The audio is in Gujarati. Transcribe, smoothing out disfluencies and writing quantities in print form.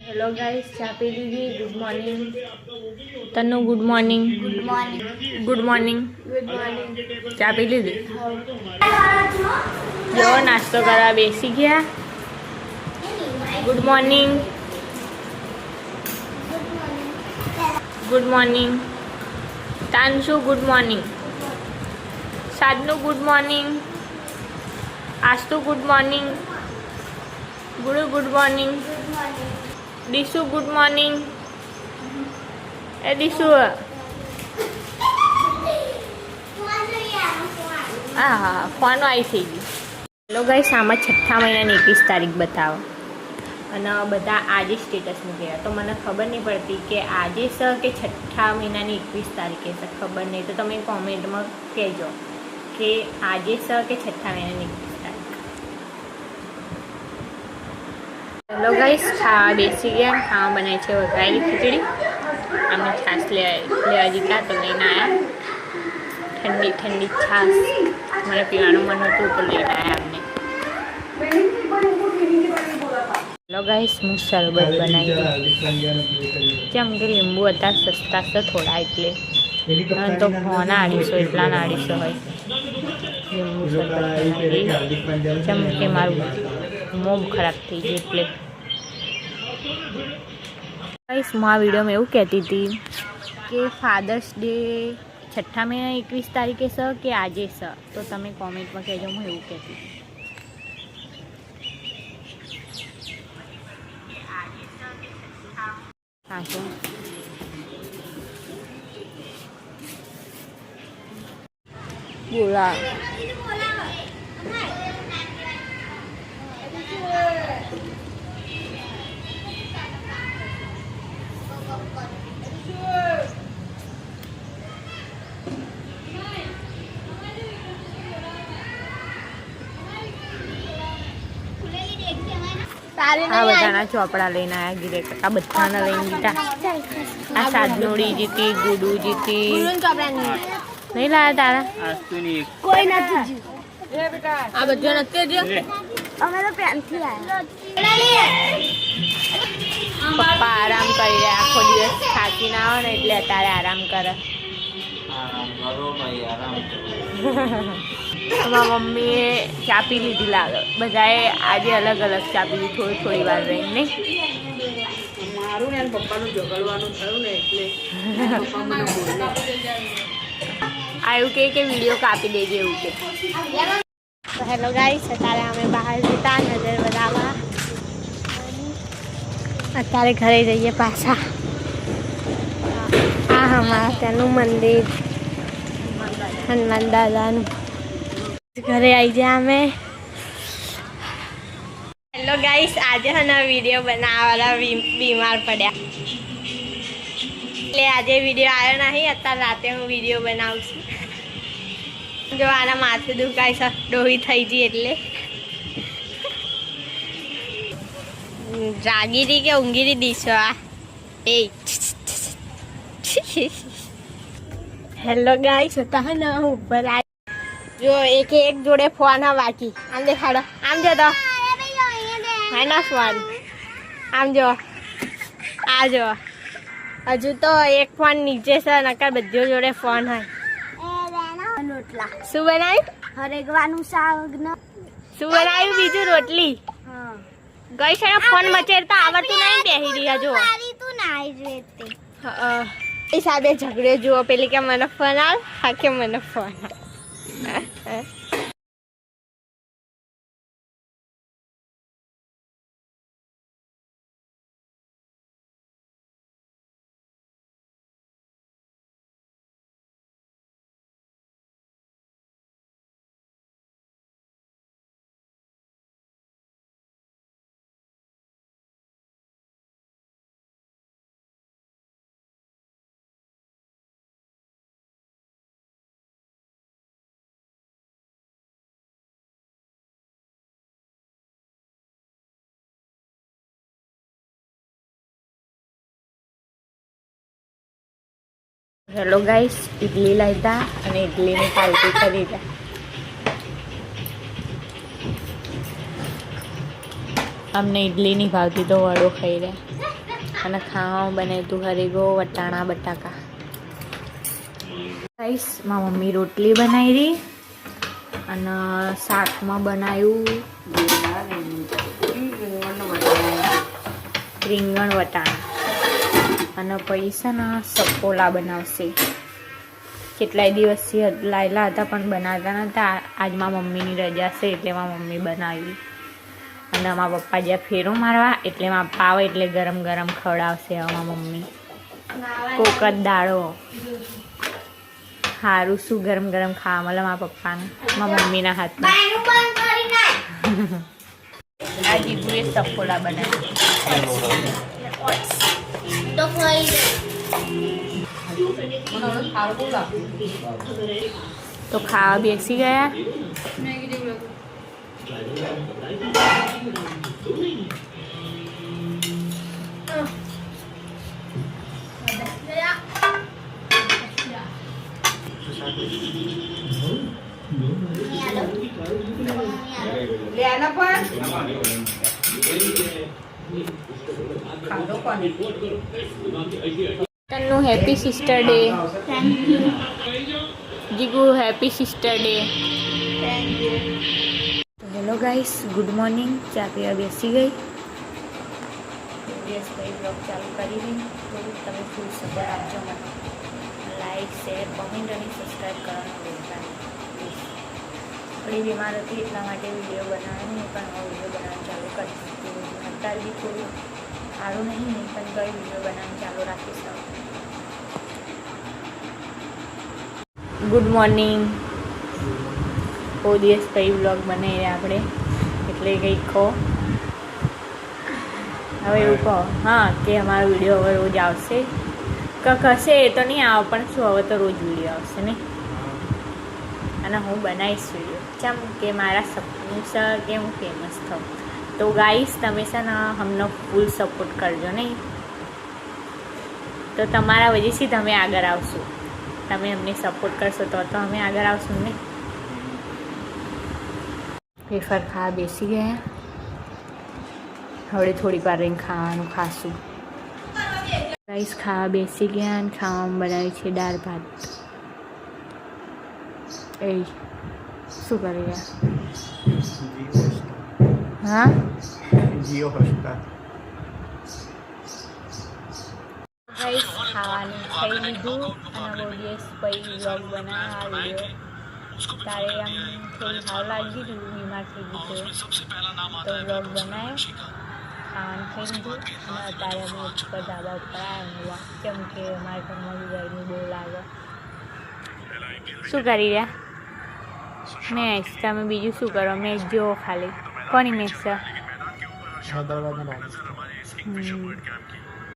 हेलो गाइस, चा पी लीजिए। Good morning Tanu. Good morning. Good morning. Good morning. Good morning. चा पी लीजिए। जो नाश्तो करा बेसी गया। Good morning. Good morning Tansu. Good morning Sadhnu. Good morning Astu. Good morning Guru. Good morning Dishu. Good morning ए दिशु। हाँ फोन आई थी गई। हेलो गाइस, आमा छठा महीना 21 तारीख बताओ અને બધા આજે સ્ટેટસ મૂક્યા તો મને ખબર નહીં પડતી કે આજે છે કે છઠ્ઠા મહિનાની 21 તારીખે છે. ખબર નહીં તો તમે કોમેન્ટમાં કહેજો કે આજે છે કે છઠ્ઠા મહિનાની 21 તારીખ. હેલો ગાઈસ, ખાવા બેસી ગયા. ખાવા બનાવી છે વઘારેલી ખીચડી. અમે છાશ લેવા જીતા તો લઈને આવ્યા. ઠંડી ઠંડી છાશ મને પીવાનું મન હતું તો લઈને આવ્યા અમને. હેલો ગાઈસ, હું શરબત બનાવી જેમ કે લીંબુ હતા સસ્તા છે થોડા એટલે તો ફોના 250 એટલા 250 હોય. લીંબુ શરબત બનાવી જેમ કે મારું મોં ખરાબ થઈ ગયું એટલે. ગાઈસ, હું આ વિડીયોમાં એવું કહેતી હતી કે ફાધર્સ ડે છઠ્ઠા મહિના 21 તારીખે છે કે આજે છે તો તમે કોમેન્ટમાં કહેજો. હું એવું કહેતી હતી. हाँ तो बोला આ બધાના ચોપડા લઈને આવ્યા. ગીરે કાકા બધાના લઈને દીધા. આ સાધનોડી જીતી, ગુડુ જીતી. નહીં લાયા તારા? કોઈ નથી. આ બધો નથી. અમે તો પ્રેમથી આવ્યા. પપ્પા આરામ કરી રહ્યા. આખો દિવસ થાકી ના આવે ને એટલે અત્યારે આરામ કરે. મારા મમ્મીએ ચા પી લીધી લાગે. બધાએ આજે અલગ અલગ ચા પીધી થોડી થોડી વાર રહીને. નહીં મારું ને પપ્પાનું ઝઘડવાનું થયું ને એટલે આવ્યું કે વિડીયો કાપી દેજે એવું કે. તો હેલો ગાઈસ, અત્યારે અમે બહાર જતા નજર બતાવવા. અત્યારે ઘરે જઈએ પાછા. આ અમારા ત્યાંનું મંદિર હનુમાન દાદાનું. ઘરે આવી ગયા અમે. હેલો ગાઈસ, આજે હના વિડીયો બનાવવાના બીમાર પડ્યા એટલે આજે વિડીયો આવ્યો નહીં. અત્યારે રાતે હું વિડીયો બનાવું છું. જો આના માથું દુખાય છે, ડોહી થઈ ગઈ એટલે. જાગીરી કે ઊંઘીરી દીશો આ એ. હેલો ગાઈસ, હતા ને ઉપર જો એક જોડે ફોન હા બાકી. આમ દેખાડો. આમ જો તો ના ફોન. આમ જો આ જો. હજુ તો એક ફોન નીચે છે, નકર બધો જોડે ફોન હોય. શું બનાવ્યું? હરેગવાનું શાક. શું બનાવ્યું? બીજું રોટલી. ગઈ છે ફોન મચેરતા આવડતું નહીં. બેહી રહ્યા જો હિસાબે ઝઘડે જુઓ. પેલી કે મને ફોન આવ, હા કે મને ફોન આવ. હેલો ગાઈસ, ઇડલી લાવ્યા અને ઇડલીની પાર્ટી કરી રહ્યા. અમને ઇડલી નહીં ભાવતી તો વડો ખાઈ રહ્યા અને ખાવાનું બનાવ્યું તું હરીગો વટાણા બટાકા. ગાઈસ મારી મમ્મી રોટલી બનાવી અને શાકમાં બનાવ્યું રીંગણ વટાણા અને પૈસા ને સપોલા બનાવશે. કેટલાય દિવસથી લાયેલા હતા પણ બનાવતા નહોતા. આજ મારા મમ્મીની રજા છે એટલે મારી મમ્મી બનાવી. અને મારા પપ્પા જ્યાં ફેરો મારવા એટલે મારા પપ્પા આવે એટલે ગરમ ગરમ ખવડાવશે મારા મમ્મી. કોક જ દાળો સારું શું ગરમ ગરમ ખાવા મળે મારા પપ્પાને મારા મમ્મીના હાથમાં. આ જીગુએ સફોલા બનાવ્યા તો ખાવા બેસી ગયા. Tannu happy sister day. Jigu happy sister day. Hello guys, good morning. ચા પીવા બેસી ગઈ. ભાઈ બ્લોગ ચાલુ કરી દઈ. થોડુંક તમે ફૂલ સપોર્ટ આપજો મને. લાઈક શેર કોમેન્ટ અને સબસ્ક્રાઈબ કરવાનું ભૂલતા નહીં. થોડી બીમાર હતી એટલા માટે વિડીયો બનાવ્યો નહીં, પણ હું વિડીયો બનાવવાનું ચાલુ કરીશ. અત્યારે બી થોડું સારું નહીં પણ તો વિડીયો બનાવવાનું ચાલુ રાખીશ. Good morning. બહુ દિવસ પછી વ્લોગ બનાવી રહ્યા આપણે એટલે કંઈક કહો. હવે એવું કહો હા કે અમારો વિડીયો હવે રોજ આવશે. હશે એ તો નહીં આવે પણ શું હવે તો રોજ વિડીયો આવશે નહીં. અને હું બનાવીશ વિડીયો ચમ કે મારા સપનું છે કે હું ફેમસ થાઉં. તો ગાઈસ તમે છે ને અમને ફૂલ સપોર્ટ કરજો નહીં તો તમારા વજહથી તમે આગળ આવશો. તમે અમને સપોર્ટ કરશો તો અમે આગળ આવશું ને. ફેફર ખાવા બેસી ગયા. હવે થોડીક વાર રહીને ખાવાનું ખાશું. રાઈસ ખાવા બેસી ગયા અને ખાવામાં બનાવી છે દાળ ભાત. એ શું કરી રહ્યા? હા જીઓ હોસ્પિટલ રાઈસ ખાવાનું ખાઈ લીધું અને બહુ દિવસ પછી વ્લોગ બનાવ્યા વિડીયો. તારે આમ થોડું ભાવ લાગી ગયું, બીમાર થઈ ગયું તો વ્લોગ બનાવ્યો. ખાવાનું ખાઈ લીધું અને અત્યારે અમે ઉપર ધાબા ઉપર આવ્યા કેમ કે અમારા ઘરમાં ગરમી બહુ લાગે. શું કરી રહ્યા? મેચ. તમે બીજું શું કરો? મેચ જુઓ ખાલી. કોની મેચ છે?